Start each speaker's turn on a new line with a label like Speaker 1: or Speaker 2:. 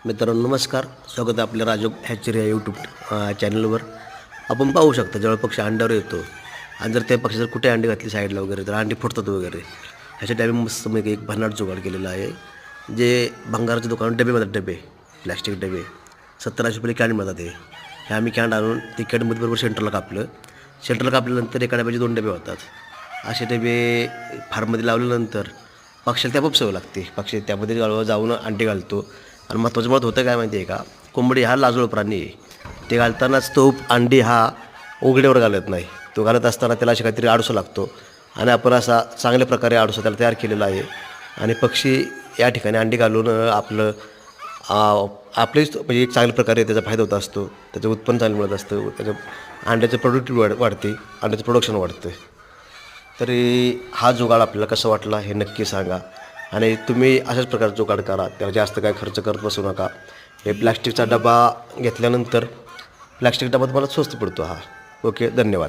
Speaker 1: मित्रांनो नमस्कार, स्वागत आहे आपल्या राजू हॅचरी या यूट्यूब चॅनलवर. आपण पाहू शकता जेव्हा पक्षी अंड्यावर येतो आणि जर त्या पक्षी जर कुठे अंडी घातली साईडला वगैरे तर अंडी फुटतात वगैरे. ह्याच्या टायमिंग मस्त मग एक भन्नाट जुगाड केलेला आहे. जे भंगाराच्या दुकानात डबे मिळतात, डबे प्लॅस्टिक डबे 70-80 रुपये कॅन मिळतात. हे आम्ही कॅन आणून ते कॅनमध्ये बरोबर सेंटरला कापलं. सेंटरला कापल्यानंतर एका डब्याचे 2 डबे होतात. असे डबे फार्ममध्ये लावल्यानंतर पक्षाला त्या सवय लागते. पक्षी त्यामध्ये जाऊन अंडी घालतो. आणि महत्त्वाचं मत होतं काय माहिती आहे का, कोंबडी हा लाजूळ प्राणी आहे. ते घालतानाच तो अंडी हा उघड्यावर घालत नाही. तो घालत असताना त्याला अशी काहीतरी आडूसा लागतो आणि आपण असा चांगल्या प्रकारे आडूसा त्याला तयार केलेला आहे. आणि पक्षी या ठिकाणी अंडी घालून आपले म्हणजे एक चांगल्या प्रकारे त्याचा फायदा होत असतो. त्याचं उत्पन्न चांगलं मिळत असतं. त्याचं अंड्याचं प्रोडक्टिव्ह वाढते, अंड्याचं प्रोडक्शन वाढतं. तरी हा जुगाड आपल्याला कसा वाटला हे नक्की सांगा. आणि तुम्ही अशाच प्रकारचा जुगाड करा, त्याला जास्त काय खर्च करत बसू नका. हे प्लॅस्टिकचा डबा घेतल्यानंतर प्लॅस्टिक डबा तुम्हाला स्वस्त पडतो हा. ओके, धन्यवाद.